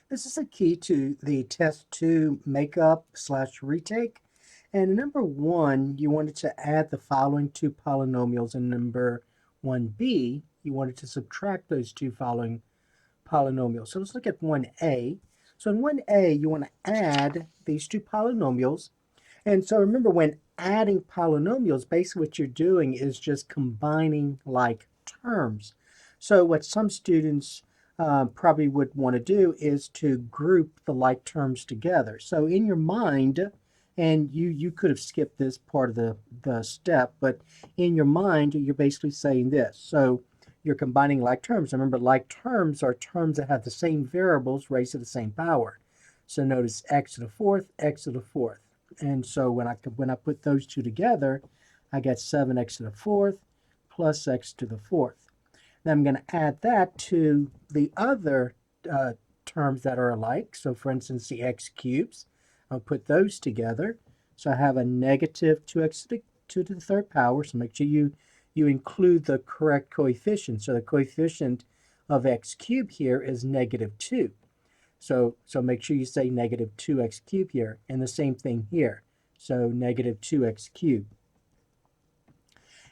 This is a key to the test 2 makeup slash retake. And number 1, you wanted to add the following two polynomials. And number 1b, you wanted to subtract those two following polynomials. So let's look at 1a. So in 1a, you want to add these two polynomials. And so remember, when adding polynomials, basically what you're doing is just combining like terms. So what some students probably would want to do is to group the like terms together. So in your mind, and you could have skipped this part of the step, but in your mind, you're basically saying this. So you're combining like terms. Remember, like terms are terms that have the same variables raised to the same power. So notice x to the fourth, x to the fourth. And so when I put those two together, I get 7x to the fourth plus x to the fourth. Then I'm going to add that to the other terms that are alike. So for instance, the x cubes, I'll put those together. So I have a negative 2x to the third power. So make sure you include the correct coefficient. So the coefficient of x cubed here is negative 2. So make sure you say negative 2x cubed here, and the same thing here. So negative 2x cubed.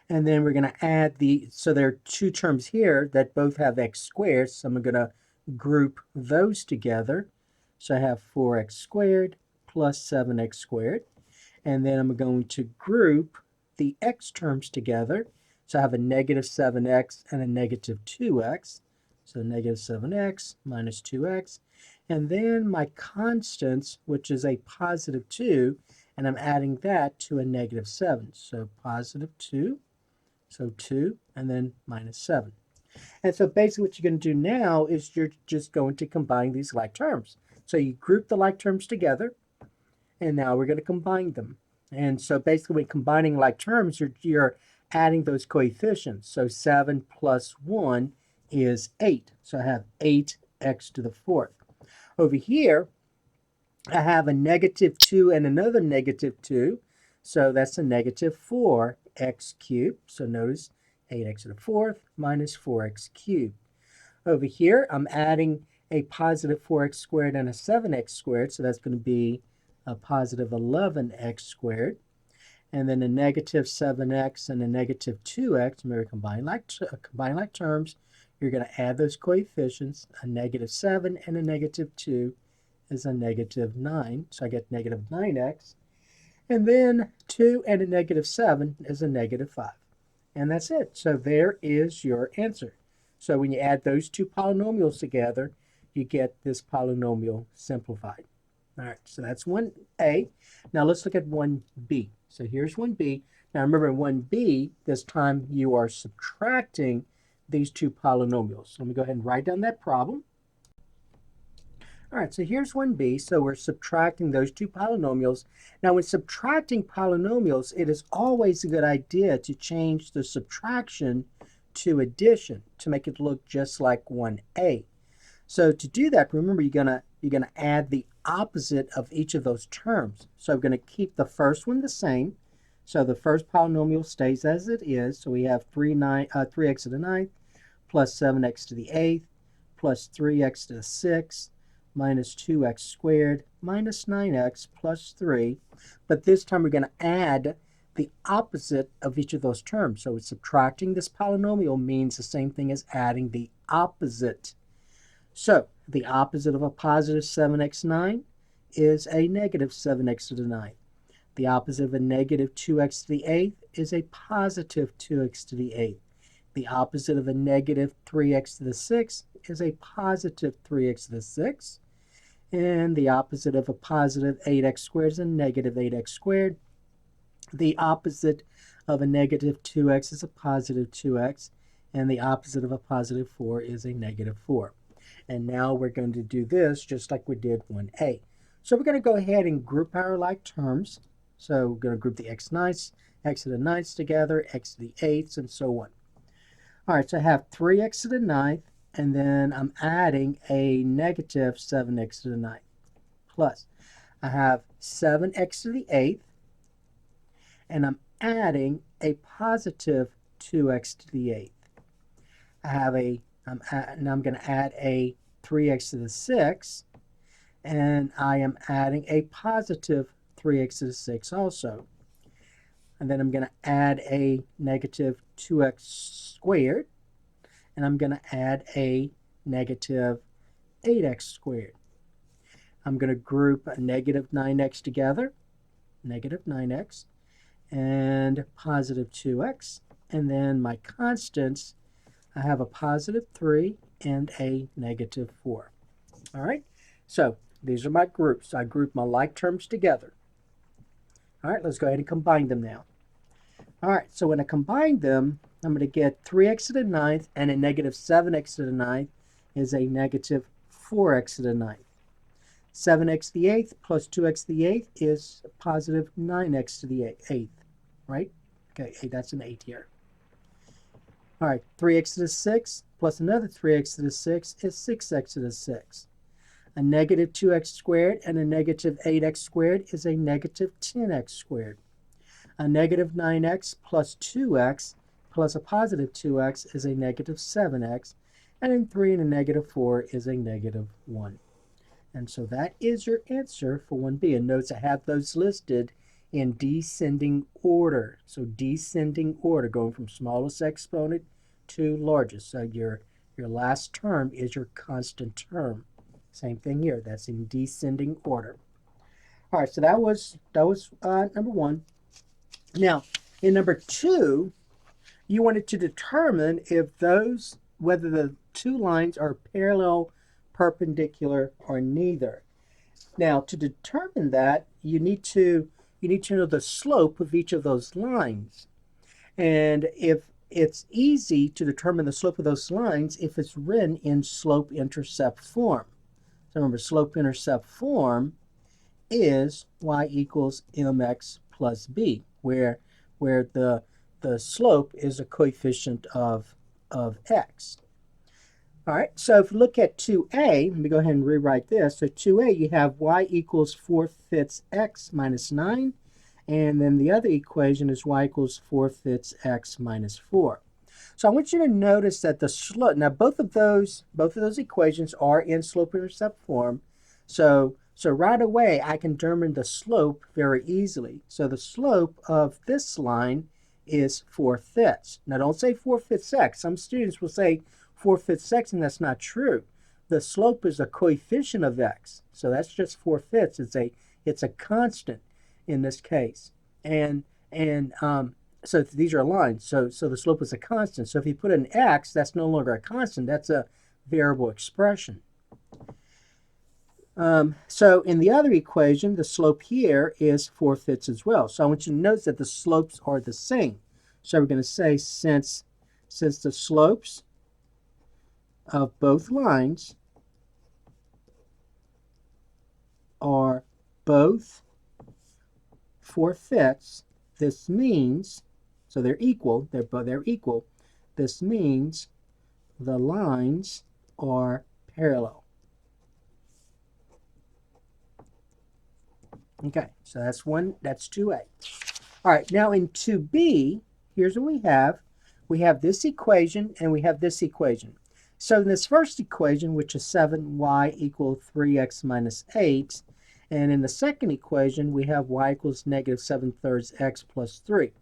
And then we're going to add so there are two terms here that both have x squared, so I'm going to group those together. So I have 4x squared plus 7x squared. And then I'm going to group the x terms together. So I have a negative 7x and a negative 2x. So negative 7x minus 2x. And then my constants, which is a positive 2, and I'm adding that to a negative 7. So positive 2, so 2, and then minus 7. And so basically what you're going to do now is you're just going to combine these like terms. So you group the like terms together, and now we're going to combine them. And so basically when combining like terms, you're adding those coefficients. So 7 plus 1 is 8. So I have 8x to the fourth. Over here, I have a negative 2 and another negative 2. So that's a negative 4x cubed. So notice 8x to the fourth minus 4x cubed. Over here, I'm adding a positive 4x squared and a 7x squared. So that's going to be a positive 11x squared. And then a negative 7x and a negative 2x. Remember, combine like terms. You're going to add those coefficients. A negative 7 and a negative 2 is a negative 9. So I get negative 9x. And then 2 and a negative 7 is a negative 5. And that's it. So there is your answer. So when you add those two polynomials together, you get this polynomial simplified. All right, so that's 1a. Now let's look at 1b. So here's 1b. Now remember, in 1b, this time you are subtracting these two polynomials. So let me go ahead and write down that problem. All right, so here's 1b. So we're subtracting those two polynomials. Now when subtracting polynomials, it is always a good idea to change the subtraction to addition to make it look just like 1a. So to do that, remember, you're gonna add the opposite of each of those terms. So I'm going to keep the first one the same. So the first polynomial stays as it is. So we have 3x to the ninth plus 7x to the eighth plus 3x to the sixth minus 2x squared minus 9x plus 3. But this time we're going to add the opposite of each of those terms. So subtracting this polynomial means the same thing as adding the opposite. So the opposite of a positive 7x9 is a negative 7x to the ninth. The opposite of a negative 2x to the eighth is a positive 2x to the eighth. The opposite of a negative 3x to the sixth is a positive 3x to the sixth. And the opposite of a positive 8x squared is a negative 8x squared. The opposite of a negative 2x is a positive 2x. And the opposite of a positive 4 is a negative 4. And now we're going to do this just like we did 1a. So we're going to go ahead and group our like terms. So we're going to group the x to the ninths together, x to the eighths, and so on. All right, so I have 3x to the ninth, and then I'm adding a negative 7x to the ninth. Plus, I have 7x to the eighth, and I'm adding a positive 2x to the eighth. I have now I'm going to add a 3x to the sixth, and I am adding a positive 3x to the 6 also. And then I'm going to add a negative 2x squared, and I'm going to add a negative 8x squared. I'm going to group a negative 9x together, negative 9x, and positive 2x. And then my constants, I have a positive 3 and a negative 4. All right, so these are my groups. I group my like terms together. All right, let's go ahead and combine them now. All right, so when I combine them, I'm going to get 3x to the 9th and a negative 7x to the 9th is a negative 4x to the 9th. 7x to the 8th plus 2x to the 8th is positive 9x to the 8th, right? Okay, that's an 8 here. All right, 3x to the 6th plus another 3x to the 6th is 6x to the 6th. A negative 2x squared and a negative 8x squared is a negative 10x squared. A negative 9x plus 2x plus a positive 2x is a negative 7x, and then 3 and a negative 4 is a negative 1. And so that is your answer for 1B. And notice I have those listed in descending order. So descending order, going from smallest exponent to largest. So your last term is your constant term. Same thing here. That's in descending order. All right, so that was number 1. Now, in number 2, you wanted to determine whether the two lines are parallel, perpendicular, or neither. Now, to determine that, you need to know the slope of each of those lines. And if it's easy to determine the slope of those lines if it's written in slope-intercept form. So remember, slope-intercept form is y equals mx plus b, where the slope is a coefficient of x. All right, so if you look at 2a, let me go ahead and rewrite this. So 2a, you have y equals 4/5 x minus 9, and then the other equation is y equals 4/5 x minus 4. So I want you to notice that the slope, now both of those equations are in slope-intercept form. So right away, I can determine the slope very easily. So the slope of this line is 4/5. Now don't say 4/5 x. Some students will say 4/5 x, and that's not true. The slope is a coefficient of x. So that's just 4/5. It's a constant in this case. And so these are lines. So the slope is a constant. So if you put an x, that's no longer a constant. That's a variable expression. So in the other equation, the slope here is 4/5 as well. So I want you to notice that the slopes are the same. So we're going to say since the slopes of both lines are both 4/5, this means, so they're equal, they're equal, this means the lines are parallel. Okay, so that's 2a. All right, now in 2b, here's what we have. We have this equation and we have this equation. So in this first equation, which is 7y equals 3x minus 8, and in the second equation, we have y equals negative 7/3 x plus 3.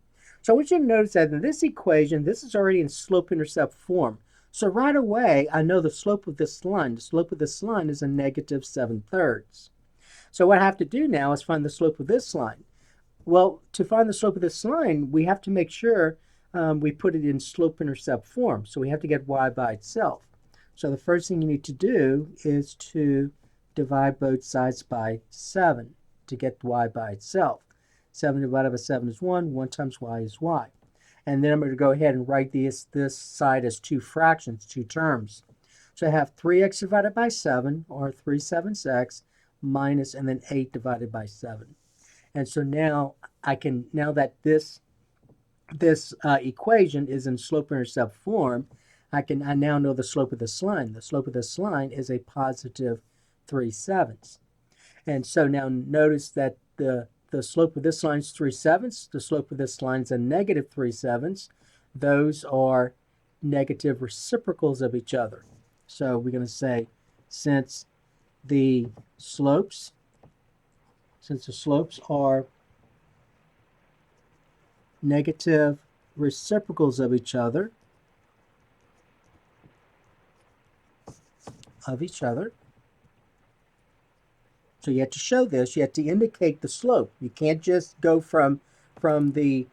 So I want you to notice that in this equation, this is already in slope-intercept form. So right away, I know the slope of this line. The slope of this line is a negative 7/3. So what I have to do now is find the slope of this line. Well, to find the slope of this line, we have to make sure we put it in slope-intercept form. So we have to get y by itself. So the first thing you need to do is to divide both sides by 7 to get y by itself. 7 divided by 7 is 1. 1 times y is y. And then I'm going to go ahead and write this side as two fractions, two terms. So I have 3x divided by 7, or 3/7 x, minus, and then 8 divided by 7. And so now now that this equation is in slope-intercept form, I now know the slope of this line. The slope of this line is a positive 3/7. And so now notice that the slope of this line is 3/7. The slope of this line is a negative 3/7. Those are negative reciprocals of each other. So we're going to say since the slopes, since the slopes are negative reciprocals of each other, So you have to show this. You have to indicate the slope. You can't just go from the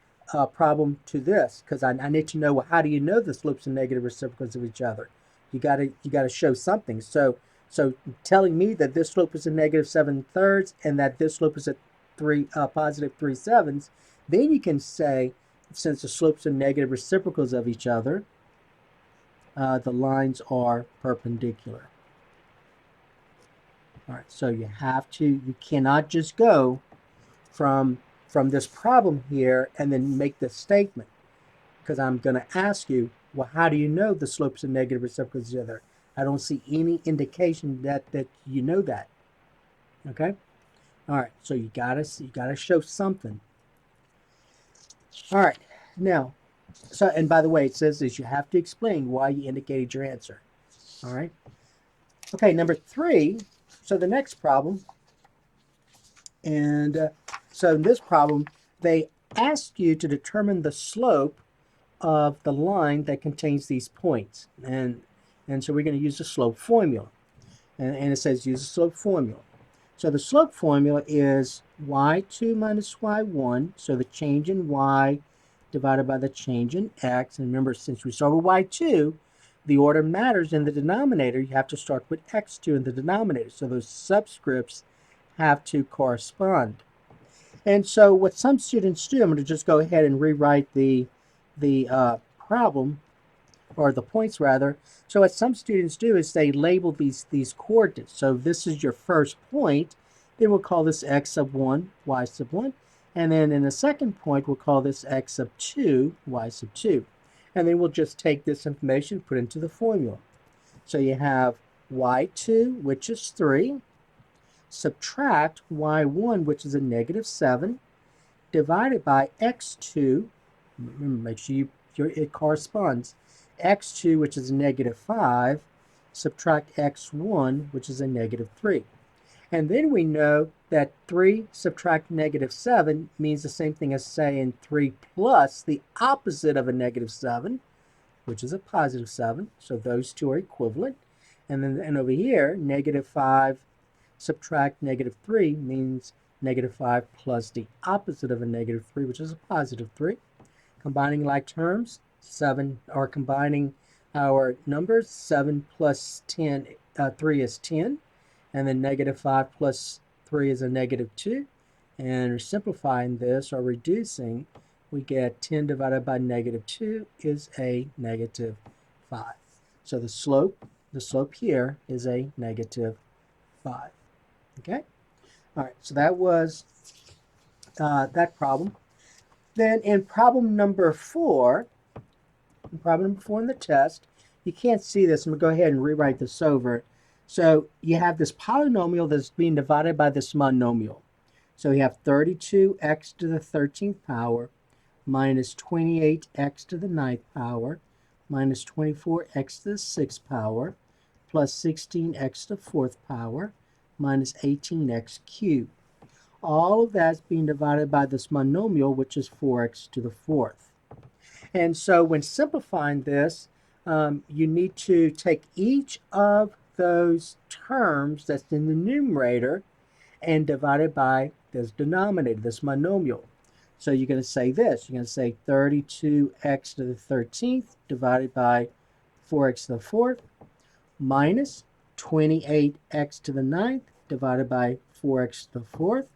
problem to this, because I need to know, well, how do you know the slopes are negative reciprocals of each other? You gotta show something. So telling me that this slope is a negative 7/3 and that this slope is a positive 3/7, then you can say, since the slopes are negative reciprocals of each other, the lines are perpendicular. All right, so you cannot just go from this problem here and then make this statement, because I'm going to ask you, well, how do you know the slopes are negative reciprocals of each other? I don't see any indication that you know that. Okay? All right, so you gotta show something. All right, now, and by the way, it says this, you have to explain why you indicated your answer. All right? Okay, number 3, so the next problem, and so in this problem, they asked you to determine the slope of the line that contains these points. And so we're going to use the slope formula. And it says use the slope formula. So the slope formula is y2 minus y1, so the change in y divided by the change in x. And remember, since we start with y2, the order matters in the denominator. You have to start with x2 in the denominator. So those subscripts have to correspond. And so what some students do, I'm going to just go ahead and rewrite the problem, or the points rather. So what some students do is they label these coordinates. So this is your first point, then we'll call this x sub 1, y sub 1. And then in the second point, we'll call this x sub 2, y sub 2. And then we'll just take this information, put into the formula. So you have y2, which is 3, subtract y1, which is a negative 7, divided by x2, remember, make sure it corresponds, x2, which is a negative 5, subtract x1, which is a negative 3. And then we know that 3 subtract negative 7 means the same thing as saying 3 plus the opposite of a negative 7, which is a positive 7. So those two are equivalent. And over here, negative 5 subtract negative 3 means negative 5 plus the opposite of a negative 3, which is a positive 3. Combining like terms, 7, or combining our numbers, 7 plus 10, 3 is 10. And then negative 5 plus 3 is a negative 2. And simplifying this, or reducing, we get 10 divided by negative 2 is a negative 5. So the slope here is a negative 5. Okay? All right, so that was that problem. Then in problem number 4 in the test, you can't see this. I'm going to go ahead and rewrite this over. So you have this polynomial that's being divided by this monomial. So you have 32x to the 13th power minus 28x to the 9th power minus 24x to the 6th power plus 16x to the 4th power minus 18x cubed. All of that's being divided by this monomial, which is 4x to the 4th. And so when simplifying this, you need to take each of those terms that's in the numerator and divide it by this denominator, this monomial. So you're going to say this. You're going to say 32x to the 13th divided by 4x to the 4th minus 28x to the 9th divided by 4x to the 4th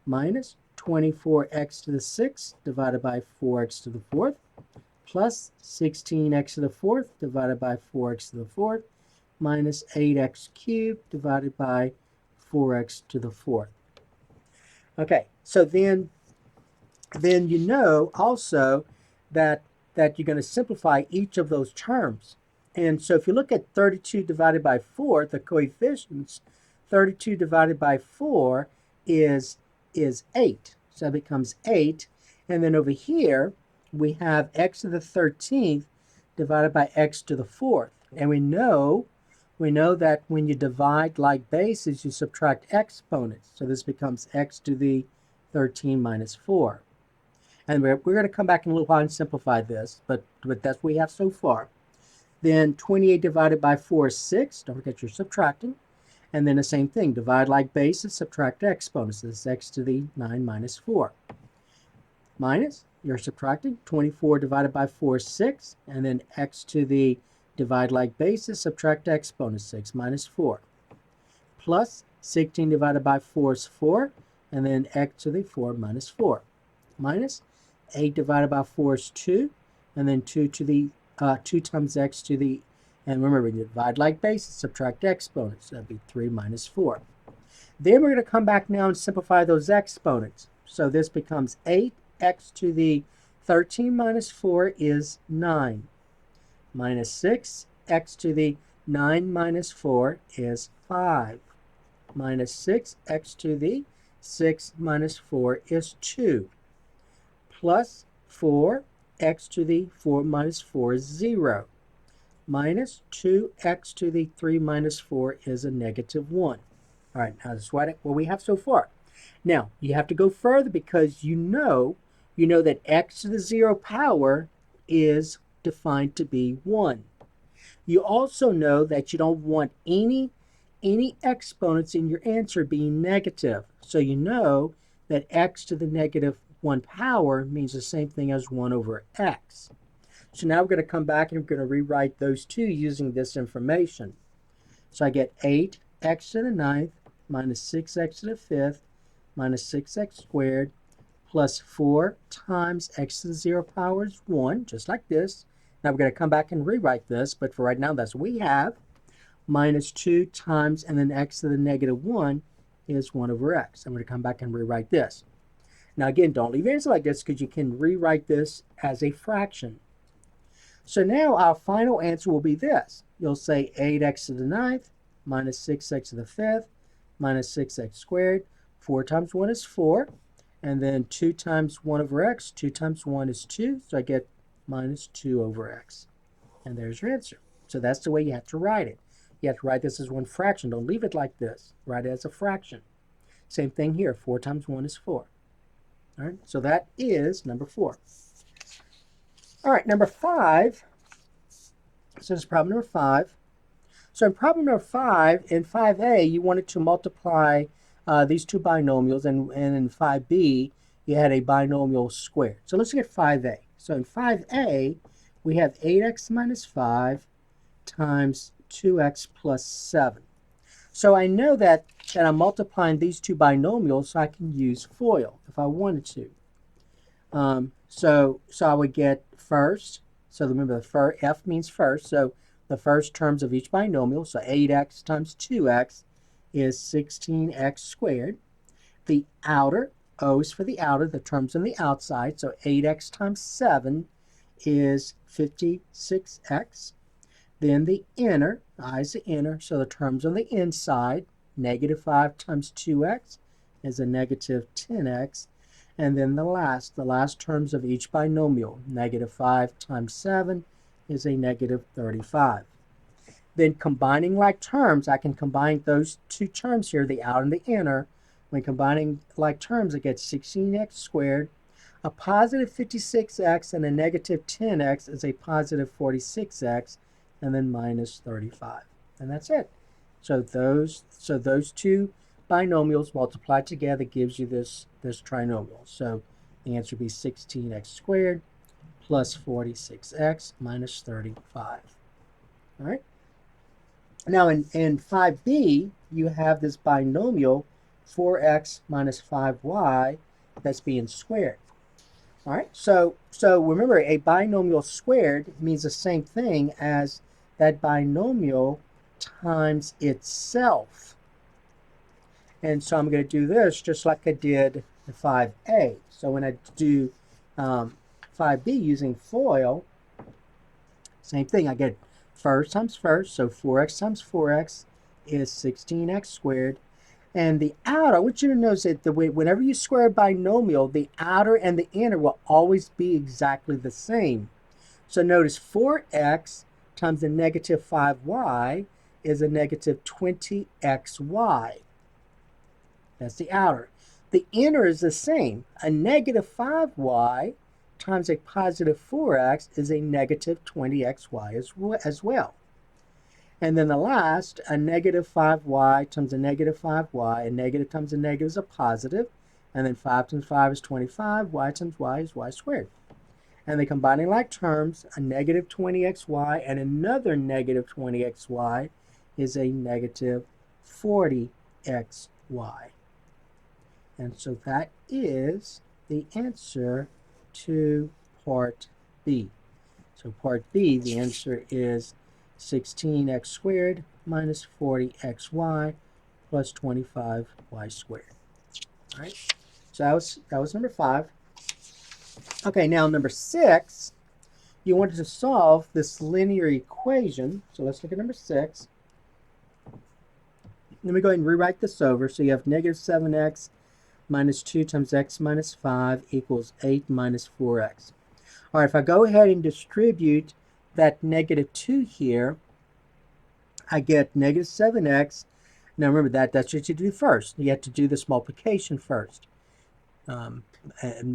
minus 24x to the 6th divided by 4x to the 4th plus 16x to the 4th divided by 4x to the 4th minus 8x cubed divided by 4x to the 4th. Okay, so then you know also that you're going to simplify each of those terms. And so if you look at 32 divided by 4, the coefficients, 32 divided by 4 is 8. So it becomes 8. And then over here, we have x to the 13th divided by x to the 4th. And we know we know that when you divide like bases, you subtract exponents. So this becomes x to the 13 minus 4. And we're going to come back in a little while and simplify this, but that's what we have so far. Then 28 divided by 4 is 6. Don't forget you're subtracting. And then the same thing, divide like bases, subtract exponents. This is x to the 9 minus 4. Minus, you're subtracting. 24 divided by 4 is 6. And then x to the divide like bases, subtract exponents. 6 minus 4. Plus 16 divided by 4 is 4. And then x to the 4 minus 4. Minus 8 divided by 4 is 2. And then 2 to the 2 times x to the, and remember, when you divide like bases, subtract exponents. That'd be 3 minus 4. Then we're going to come back now and simplify those exponents. So this becomes 8x to the 13 minus 4 is 9. Minus 6, x to the 9 minus 4 is 5. Minus 6, x to the 6 minus 4 is 2. Plus 4, x to the 4 minus 4 is 0. Minus 2x to the 3 minus 4 is a negative 1. All right, now that's what we have so far. Now, you have to go further because you know that x to the 0 power is defined to be 1. You also know that you don't want any exponents in your answer being negative. So you know that x to the negative 1 power means the same thing as 1 over x. So now we're going to come back and we're going to rewrite those two using this information. So I get 8x to the 9th minus 6x to the 5th minus 6x squared plus 4 times x to the 0 power is 1, just like this. Now we're going to come back and rewrite this, but for right now that's what we have. Minus 2 times, and then x to the negative 1 is 1 over x. I'm going to come back and rewrite this. Now again, don't leave answer like this because you can rewrite this as a fraction. So now our final answer will be this. You'll say 8x to the 9th minus 6x to the 5th minus 6x squared. 4 times 1 is 4. And then 2 times 1 over x. 2 times 1 is 2. So I get minus 2 over x. And there's your answer. So that's the way you have to write it. You have to write this as one fraction. Don't leave it like this. Write it as a fraction. Same thing here. 4 times 1 is 4. All right, so that is number 4. All right, number 5. So this is problem number 5. So in problem number 5, in 5a, you wanted to multiply these two binomials, and in 5b, you had a binomial squared. So let's look at 5a. So in 5a, we have 8x minus 5 times 2x plus 7. So I know that I'm multiplying these two binomials, so I can use FOIL if I wanted to. So I would get first, so remember the f means first, so the first terms of each binomial, so 8x times 2x is 16x squared. The outer, O is for the outer, the terms on the outside, so 8x times 7 is 56x. Then the inner, I is the inner, so the terms on the inside, negative 5 times 2x is a negative 10x. And then the last terms of each binomial, negative 5 times 7 is a negative 35. Then combining like terms, I can combine those two terms here, the outer and the inner. When combining like terms, I get 16x squared. A positive 56x and a negative 10x is a positive 46x, and then minus 35. And that's it. So those two binomials multiplied together gives you this trinomial. So the answer would be 16x squared plus 46x minus 35. All right. Now in 5b, you have this binomial 4x minus 5y that's being squared. All right. So remember, a binomial squared means the same thing as that binomial times itself. And so I'm going to do this just like I did in 5a. So when I do 5b using FOIL, same thing. I get first times first, so 4x times 4x is 16x squared. And the outer, I want you to notice that whenever you square a binomial, the outer and the inner will always be exactly the same. So notice 4x times the negative 5y is a negative 20xy. That's the outer. The inner is the same. A negative 5y times a positive 4x is a negative 20xy as well. And then the last, a negative 5y times a negative 5y, a negative times a negative is a positive, and then 5 times 5 is 25, y times y is y squared. And they combining like terms, a negative 20xy and another negative 20xy is a negative 40xy. And so that is the answer to part B. So part B, the answer is 16x squared minus 40xy plus 25y squared. All right, so that was number 5. Okay, now number 6, you wanted to solve this linear equation. So let's look at number 6. Let me go ahead and rewrite this over. So you have negative 7x minus 2 times x minus 5 equals 8 minus 4x. All right, if I go ahead and distribute that negative 2 here, I get negative 7x. Now remember that's what you do first. You have to do this multiplication first. And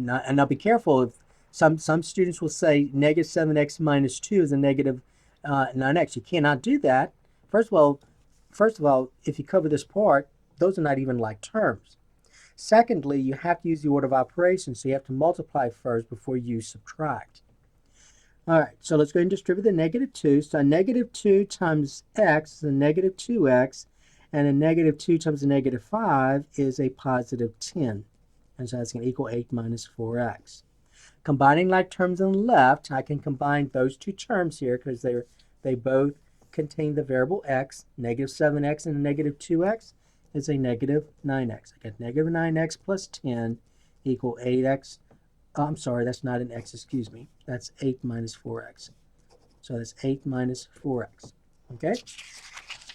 now be careful. If some students will say negative 7x minus 2 is a negative 9x. You cannot do that. First of all, if you cover this part, those are not even like terms. Secondly, you have to use the order of operations, so you have to multiply first before you subtract. All right, so let's go ahead and distribute the negative 2. So a negative 2 times x is a negative 2x, and a negative 2 times a negative 5 is a positive 10. And so that's going to equal 8 minus 4x. Combining like terms on the left, I can combine those two terms here because they both contain the variable x. Negative 7x and a negative 2x is a negative 9x. I get negative 9x plus 10 equal 8x. Oh, I'm sorry, that's not an x, excuse me. That's 8 minus 4x. So that's 8 minus 4x. Okay?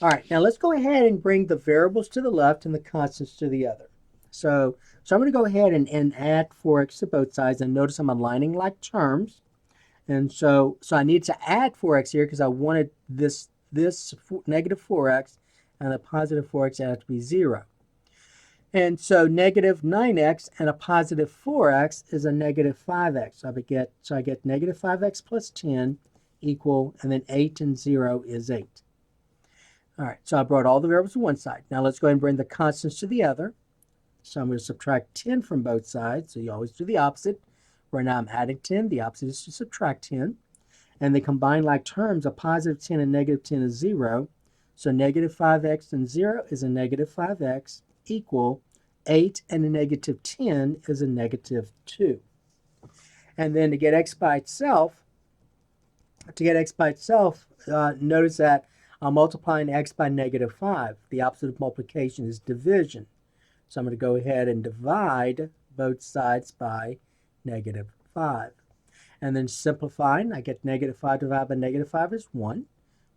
All right, now let's go ahead and bring the variables to the left and the constants to the other. So I'm going to go ahead and add 4x to both sides, and notice I'm aligning like terms. And so I need to add 4x here because I wanted this negative 4x and the positive 4x to have to be 0. And so negative 9x and a positive 4x is a negative 5x. So I get negative 5x plus 10 equal, and then 8 and 0 is 8. All right, so I brought all the variables to one side. Now let's go ahead and bring the constants to the other. So I'm going to subtract 10 from both sides. So you always do the opposite. Right now I'm adding 10. The opposite is to subtract 10. And they combine like terms. A positive 10 and negative 10 is 0. So negative 5x and 0 is a negative 5x equal 8, and a negative 10 is a negative 2. And then to get x by itself, notice that I'm multiplying x by negative 5. The opposite of multiplication is division. So I'm going to go ahead and divide both sides by negative 5. And then simplifying, I get negative 5 divided by negative 5 is 1.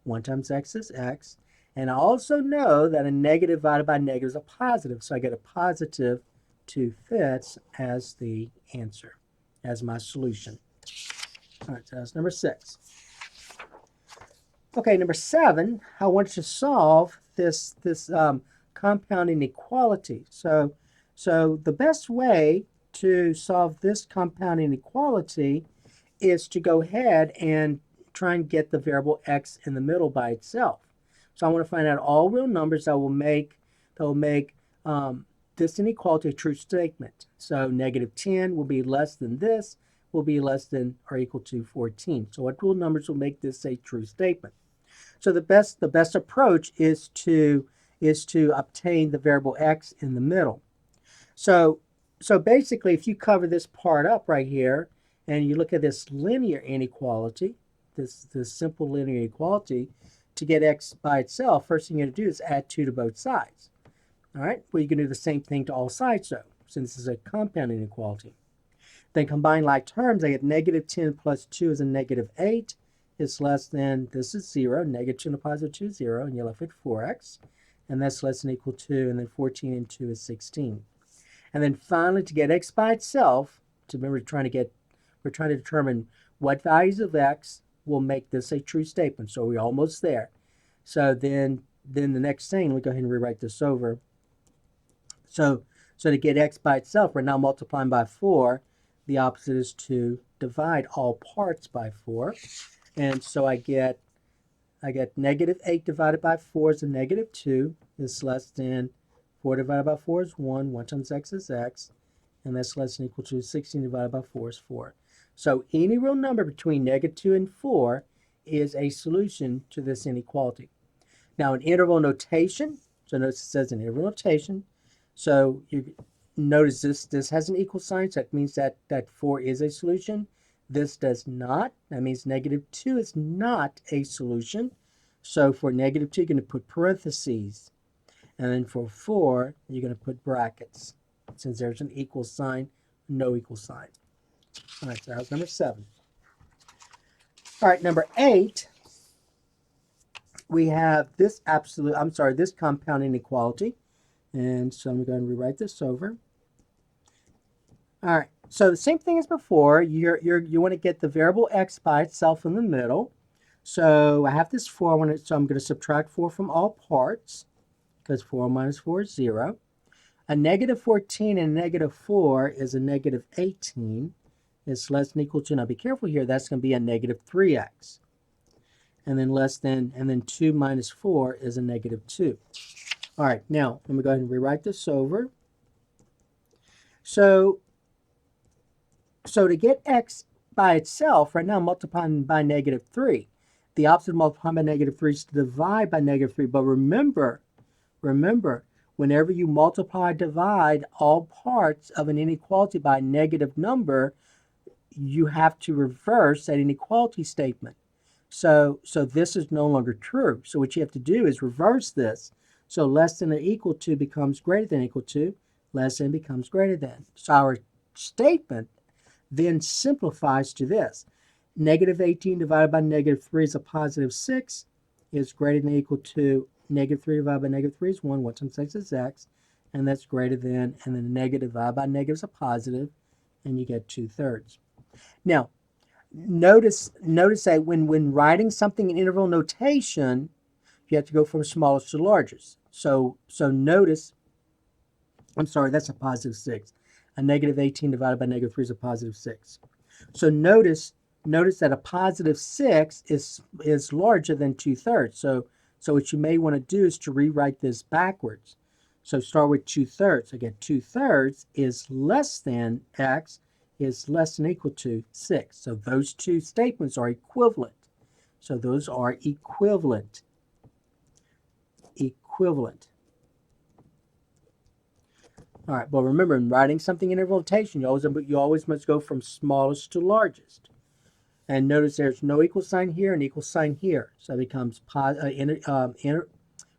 1 times x is x. And I also know that a negative divided by negative is a positive. So I get a positive 2/5 as the answer, as my solution. All right, so that's number 6. Okay, number 7, I want to solve this compound inequality. So the best way to solve this compound inequality is to go ahead and try and get the variable x in the middle by itself. So I want to find out all real numbers that will make this inequality a true statement. So negative 10 will be less than this, will be less than or equal to 14. So what real numbers will make this a true statement? So the best approach is to obtain the variable x in the middle. So basically, if you cover this part up right here, and you look at this linear inequality, this simple linear inequality, to get x by itself, first thing you're going to do is add 2 to both sides. All right, well, you can do the same thing to all sides, though, since this is a compound inequality. Then combine like terms, I get negative 10 plus 2 is a negative 8. It's less than, this is 0, negative 2 and a positive 2 is 0, and you're left with 4x. And that's less than or equal to, and then 14 and 2 is 16. And then finally, to get x by itself, to remember we're trying to determine what values of x will make this a true statement. So we're almost there. So then the next thing, let me go ahead and rewrite this over. So to get x by itself, we're now multiplying by 4. The opposite is to divide all parts by 4. And so I get negative 8 divided by 4 is a negative 2, is less than 4 divided by 4 is 1, 1 times x is x, and that's less than or equal to 16 divided by 4 is 4. So any real number between negative 2 and 4 is a solution to this inequality. Now in interval notation, so notice it says in interval notation, so you notice this has an equal sign, so that means that 4 is a solution. This does not. That means negative 2 is not a solution. So for negative 2, you're going to put parentheses. And then for 4, you're going to put brackets. Since there's an equal sign, no equal sign. All right, so that was number 7. All right, number 8, we have this this compound inequality. And so I'm going to rewrite this over. All right, so the same thing as before. You want to get the variable x by itself in the middle. So I have this 4, so I'm going to subtract 4 from all parts, because 4 minus 4 is 0. A negative 14 and a negative 4 is a negative 18. It's less than or equal to, now be careful here, that's going to be a negative 3x. And then 2 minus 4 is a negative 2. All right, now let me go ahead and rewrite this over. So to get x by itself, right now I'm multiplying by negative 3. The opposite of multiplying by negative 3 is to divide by negative 3. But remember, whenever you multiply, divide all parts of an inequality by a negative number, you have to reverse that inequality statement. So this is no longer true. So what you have to do is reverse this. So less than or equal to becomes greater than or equal to, less than becomes greater than. So our statement then simplifies to this. Negative 18 divided by negative 3 is a positive 6, is greater than or equal to negative 3 divided by negative 3 is 1, 1 times x is x, and that's greater than, and then negative divided by negative is a positive, and you get 2/3. Now, notice that when writing something in interval notation, you have to go from smallest to largest. So notice, I'm sorry, that's a positive 6. A negative 18 divided by negative 3 is a positive 6. So notice that a positive 6 is larger than 2/3. So what you may want to do is to rewrite this backwards. So start with 2/3. Again, 2/3 is less than x is less than or equal to 6. So those two statements are equivalent. So those are equivalent. All right, but remember, in writing something in interval notation, you always must go from smallest to largest. And notice there's no equal sign here and equal sign here. So it becomes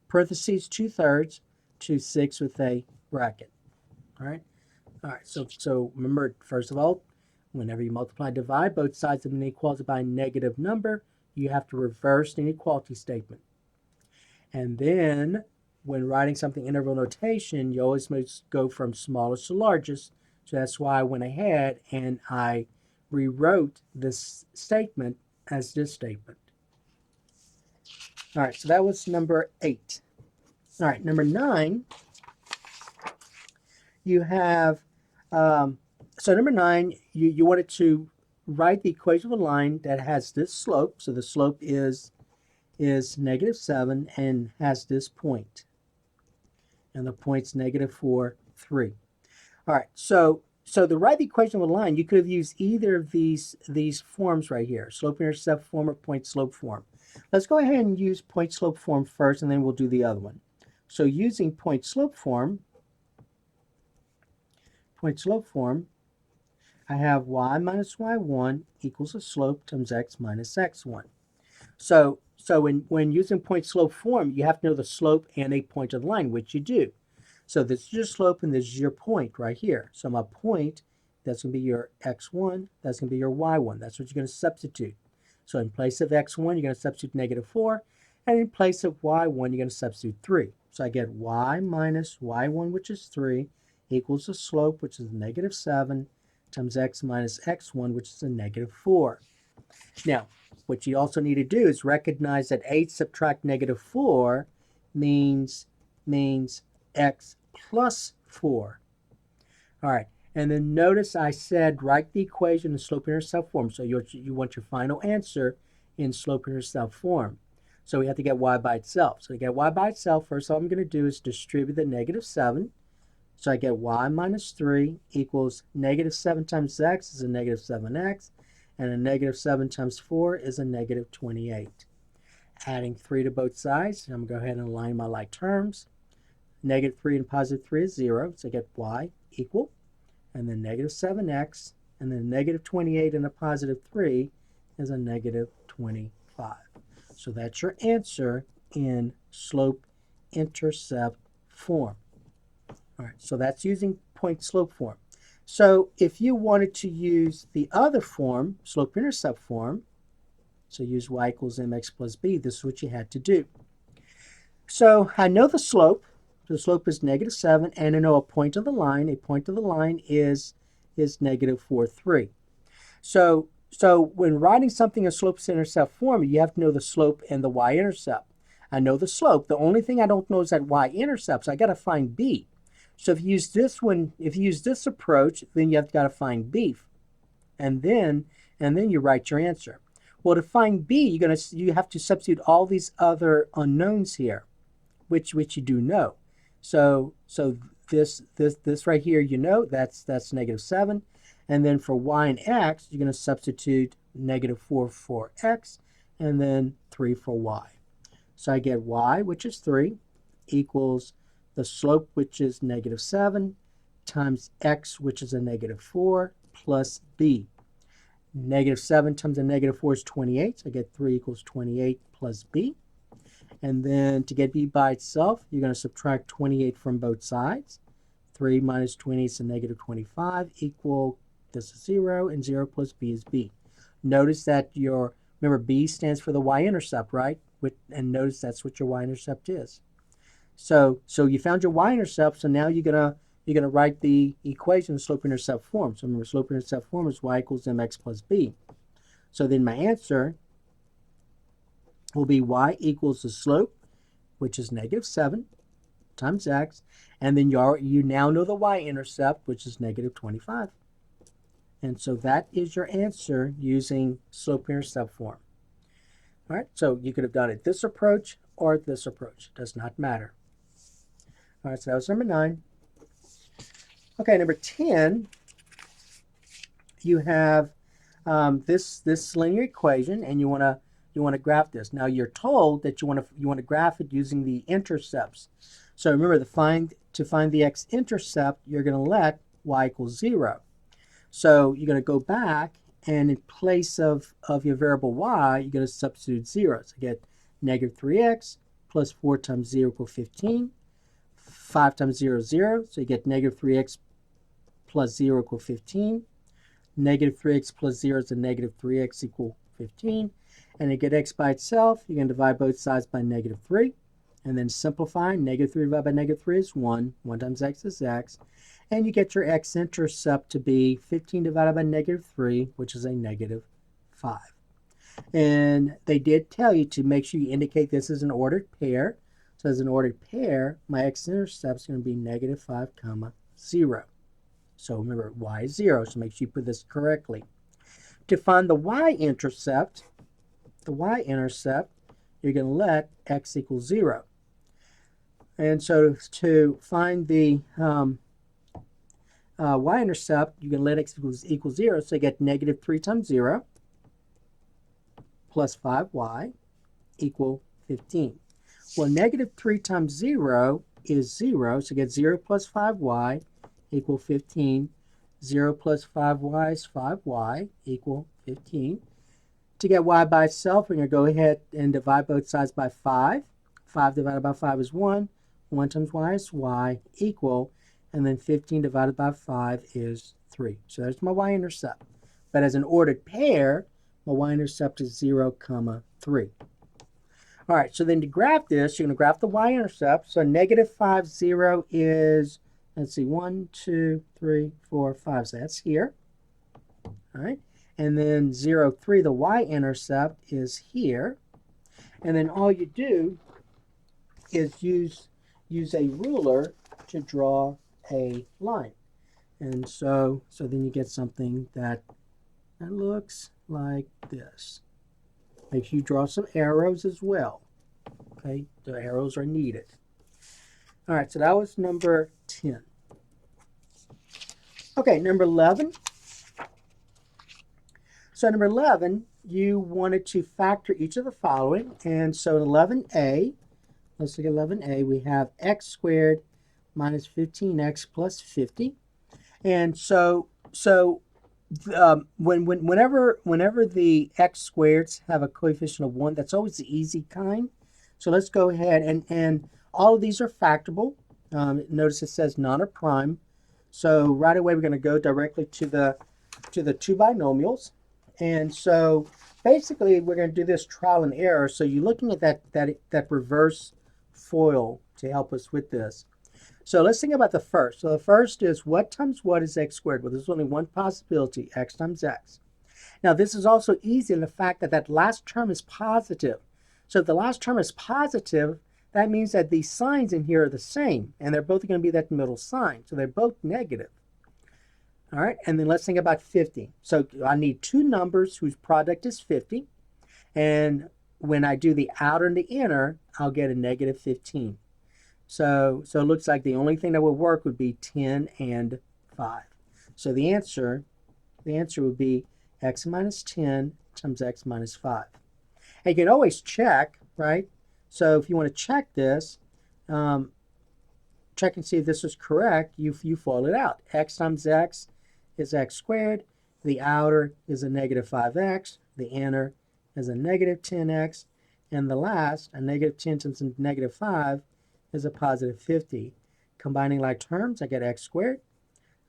parentheses 2/3 to 6 with a bracket. All right. So remember, first of all, whenever you multiply and divide both sides of an inequality by a negative number, you have to reverse the inequality statement. And then when writing something in interval notation, you always must go from smallest to largest. So that's why I went ahead and I rewrote this statement as this statement. All right, so that was number 8. All right, number 9, you have, so number 9, you wanted to write the equation of a line that has this slope. So the slope is -7 and has this point. And the point's -4, 3. All right, so to write the equation of a line, you could have used either of these forms right here, slope-intercept form or point-slope form. Let's go ahead and use point-slope form first, and then we'll do the other one. So using point-slope form, I have y minus y1 equals a slope times x minus x1. So when using point-slope form, you have to know the slope and a point of the line, which you do. So this is your slope and this is your point right here. So my point, that's going to be your x1, that's going to be your y1. That's what you're going to substitute. So in place of x1, you're going to substitute -4, and in place of y1, you're going to substitute 3. So I get y minus y1, which is 3, equals the slope, which is -7, times x minus x1, which is a -4. Now, what you also need to do is recognize that 8 subtract negative 4 means x plus 4. All right, and then notice I said write the equation in slope-intercept form. So you want your final answer in slope-intercept form. So we have to get y by itself. So to get y by itself, first all I'm going to do is distribute the negative 7. So I get y minus 3 equals negative 7 times x is a negative 7x, and a negative 7 times 4 is a negative 28. Adding 3 to both sides, I'm going to go ahead and align my like terms. Negative 3 and positive 3 is 0, so I get y equal, and then negative 7x, and then negative 28 and a positive 3 is a negative 25. So that's your answer in slope-intercept form. All right, so that's using point-slope form. So if you wanted to use the other form, slope-intercept form, so use y equals mx plus b, this is what you had to do. So I know the slope. The slope is negative 7, and I know a point of the line. A point of the line is negative 4, 3. So when writing something in slope-intercept form, you have to know the slope and the y-intercept. I know the slope. The only thing I don't know is that y-intercept, so I got to find b. So if you use this approach, then you have got to find b, and then you write your answer. Well, to find b, you have to substitute all these other unknowns here, which you do know. So this right here, you know, that's negative 7. And then for y and x, you're going to substitute negative 4 for x, and then 3 for y. So I get y, which is 3, equals the slope, which is negative 7, times x, which is a negative 4, plus b. Negative 7 times a negative 4 is 28, so I get 3 equals 28 plus b. And then to get b by itself, you're going to subtract 28 from both sides. 3 minus 20 is a negative 25 equal, this is 0, and 0 plus b is b. Notice that remember b stands for the y-intercept, right? And notice that's what your y-intercept is. So you found your y-intercept, so now you're gonna write the equation in slope-intercept form. So remember, slope-intercept form is y equals mx plus b. So then my answer will be y equals the slope, which is negative 7, times x, and then you now know the y-intercept, which is negative 25. And so that is your answer using slope-intercept form. All right, so you could have done it this approach or this approach. It does not matter. All right, so that was number 9. Okay, number 10, you have this linear equation, and you want to graph this. Now you're told that you want to graph it using the intercepts. So remember, to find the x-intercept, you're going to let y equals 0. So you're going to go back, and in place of your variable y, you're going to substitute 0. So you get negative 3x plus 4 times 0 equals 15. 5 times 0 is 0, so you get negative 3x plus 0 equals 15. Negative 3x plus 0 is a negative 3x equal 15. And to get x by itself, you're going to divide both sides by negative 3. And then simplify, negative 3 divided by negative 3 is 1. 1 times x is x. And you get your x-intercept to be 15 divided by negative 3, which is a negative 5. And they did tell you to make sure you indicate this is an ordered pair. So as an ordered pair, my x-intercept is going to be negative 5, 0. So remember, y is 0, so make sure you put this correctly. To find the y-intercept, you're going to let x equals 0. And so to find the y-intercept, you can let x equal 0, so you get negative 3 times 0 plus 5y equal 15. Well, negative 3 times 0 is 0, so you get 0 plus 5y equal 15. 0 plus 5y is 5y equal 15. To get y by itself, we're going to go ahead and divide both sides by 5. 5 divided by 5 is 1. 1 times y is y equal, and then 15 divided by 5 is 3. So there's my y-intercept. But as an ordered pair, my y-intercept is 0, 3. All right, so then to graph this, you're going to graph the y-intercept. So negative 5, 0 is, let's see, 1, 2, 3, 4, 5. So that's here. All right. And then 0, 3, the y-intercept is here. And then all you do is use a ruler to draw a line. And so then you get something that looks like this. Make sure you draw some arrows as well. Okay, the arrows are needed. All right, so that was number 10. Okay, number 11. So number 11, you wanted to factor each of the following. And so 11a, let's look at 11a, we have x squared minus 15x plus 50. And whenever the x squareds have a coefficient of 1, that's always the easy kind. So let's go ahead and all of these are factorable. Notice it says none are prime. So right away we're going to go directly to the two binomials. And so basically we're going to do this trial and error. So you're looking at that reverse FOIL to help us with this. So let's think about the first. So the first is what times what is x squared? Well, there's only one possibility, x times x. Now this is also easy in the fact that that last term is positive. So if the last term is positive, that means that these signs in here are the same, and they're both going to be that middle sign. So they're both negative. All right, and then let's think about 50. So I need two numbers whose product is 50. And when I do the outer and the inner, I'll get a negative 15. So it looks like the only thing that would work would be 10 and 5. So the answer would be x minus 10 times x minus 5. And you can always check, right? So if you want to check this, check and see if this is correct, you FOIL it out. X times x is x squared. The outer is a negative 5x. The inner is a negative 10x. And the last, a negative 10 times a negative 5, is a positive 50. Combining like terms, I get x squared.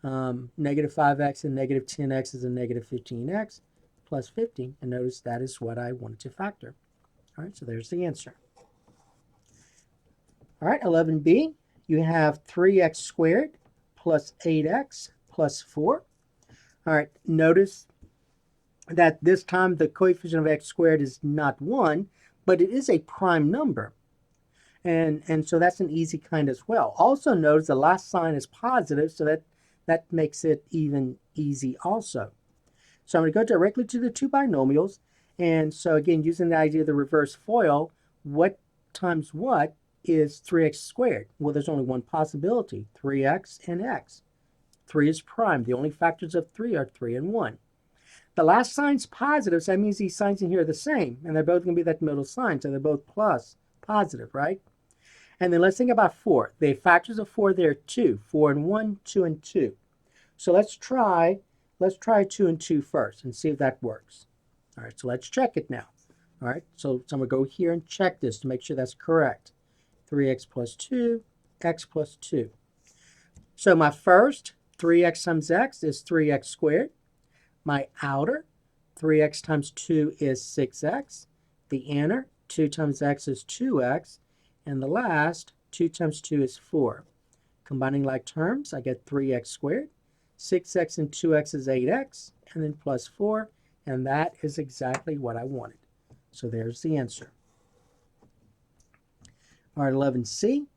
Negative 5x and negative 10x is a negative 15x plus 50. And notice that is what I wanted to factor. All right, so there's the answer. All right, 11b, you have 3x squared plus 8x plus 4. All right, notice that this time the coefficient of x squared is not 1, but it is a prime number. And so that's an easy kind as well. Also notice the last sign is positive, so that makes it even easy also. So I'm going to go directly to the two binomials. And so again, using the idea of the reverse FOIL, what times what is 3x squared? Well, there's only one possibility, 3x and x. 3 is prime. The only factors of 3 are 3 and 1. The last sign's positive, so that means these signs in here are the same, and they're both going to be that middle sign, so they're both positive, right? And then let's think about 4. The factors of 4 there are 2. 4 and 1, 2 and 2. So let's try 2 and 2 first and see if that works. All right, so let's check it now. All right, so I'm going to go here and check this to make sure that's correct. 3x plus 2, x plus 2. So my first, 3x times x is 3x squared. My outer, 3x times 2 is 6x. The inner, 2 times x is 2x. And the last, 2 times 2 is 4. Combining like terms, I get 3x squared. 6x and 2x is 8x, and then plus 4, and that is exactly what I wanted. So there's the answer. All right, 11c,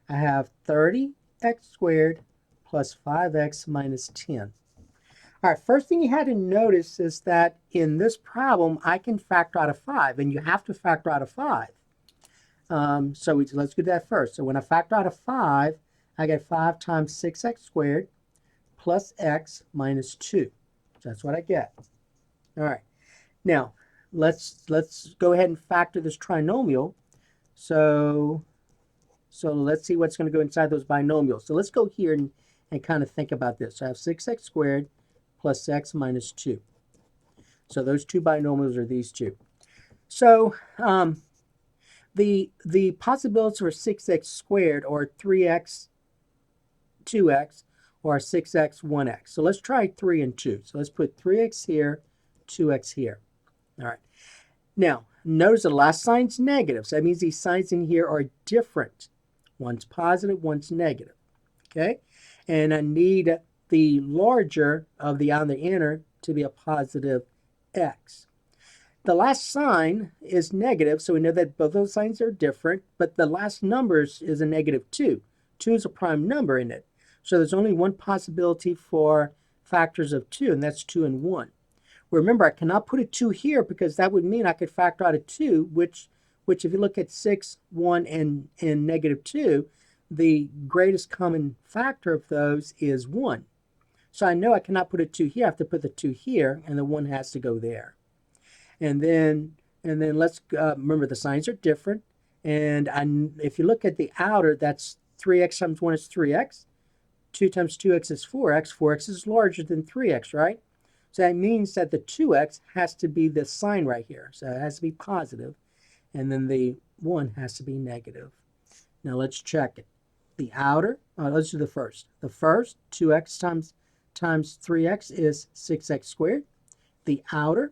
I have 30x squared plus 5x minus 10. All right, first thing you had to notice is that in this problem, I can factor out of 5, and you have to factor out of 5. Let's do that first. So when I factor out of 5, I get 5 times 6x squared plus x minus 2. So that's what I get. All right. Now, let's go ahead and factor this trinomial. So let's see what's going to go inside those binomials. So let's go here and kind of think about this. So I have 6x squared plus x minus 2. So those two binomials are these two. So the possibilities for 6x squared or 3x 2x or 6x 1x. So let's try 3 and 2. So let's put 3x here, 2x here. All right. Now, notice the last sign's negative. So that means these signs in here are different. One's positive, one's negative. Okay? And I need the larger of the on the inner to be a positive x. The last sign is negative, so we know that both those signs are different, but the last number is a negative 2. 2 is a prime number in it. So there's only one possibility for factors of 2, and that's 2 and 1. Remember, I cannot put a 2 here because that would mean I could factor out a 2, which if you look at 6, 1, and negative 2, the greatest common factor of those is 1. So I know I cannot put a 2 here. I have to put the 2 here, and the 1 has to go there. And then let's remember the signs are different. And if you look at the outer, that's 3x times 1 is 3x. 2 times 2x is 4x. 4x is larger than 3x, right? So that means that the 2x has to be this sign right here. So it has to be positive. And then the 1 has to be negative. Now let's check it. The outer, let's do the first. The first, 2x times 3x is 6x squared. The outer,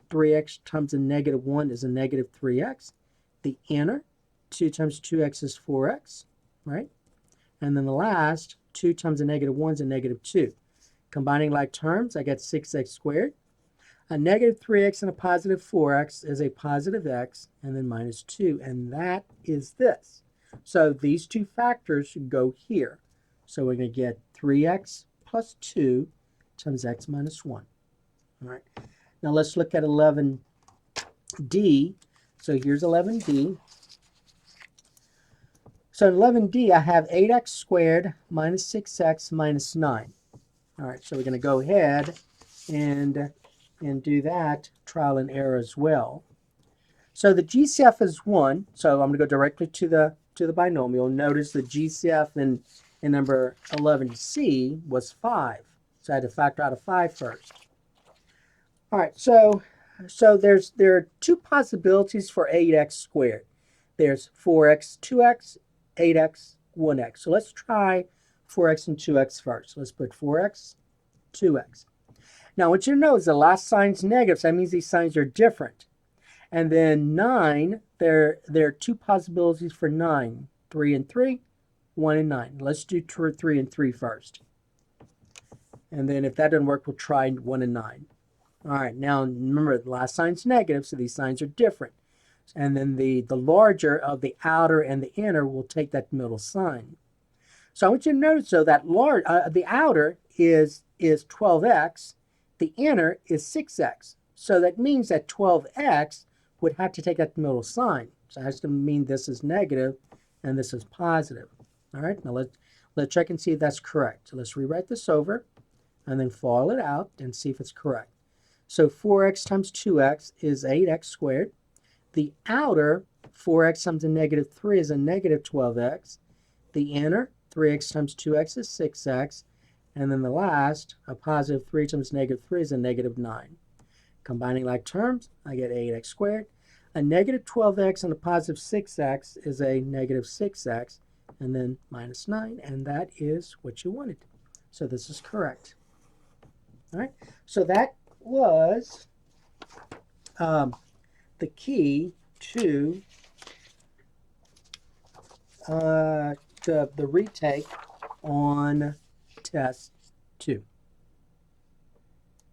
3x times a negative 1 is a negative 3x. The inner, 2 times 2x is 4x, right? And then the last, 2 times a negative 1 is a negative 2. Combining like terms, I get 6x squared. A negative 3x and a positive 4x is a positive x, and then minus 2. And that is this. So these two factors should go here. So we're going to get 3x plus 2 times x minus 1. All right. Now let's look at 11D. So here's 11D. So in 11D, I have 8x squared minus 6x minus 9. All right, so we're going to go ahead and do that trial and error as well. So the GCF is 1. So I'm going to go directly to the binomial. Notice the GCF in number 11C was 5. So I had to factor out a 5 first. All right, so there are two possibilities for 8x squared. There's 4x, 2x, 8x, 1x. So let's try 4x and 2x first. Let's put 4x, 2x. Now what you know is the last sign's negative, so that means these signs are different. And then 9, there are two possibilities for 9, 3 and 3, 1 and 9. Let's do 3 and 3 first. And then if that doesn't work, we'll try 1 and 9. All right, now remember the last sign's negative, so these signs are different. And then the larger of the outer and the inner will take that middle sign. So I want you to notice, though, that the outer is 12x, the inner is 6x. So that means that 12x would have to take that middle sign. So that's going to mean this is negative and this is positive. All right, now let's check and see if that's correct. So let's rewrite this over and then FOIL it out and see if it's correct. So 4x times 2x is 8x squared. The outer, 4x times a negative 3 is a negative 12x. The inner, 3x times 2x is 6x. And then the last, a positive 3 times negative 3 is a negative 9. Combining like terms, I get 8x squared. A negative 12x and a positive 6x is a negative 6x. And then minus 9. And that is what you wanted. So this is correct. All right. So that was the key to the retake on test 2.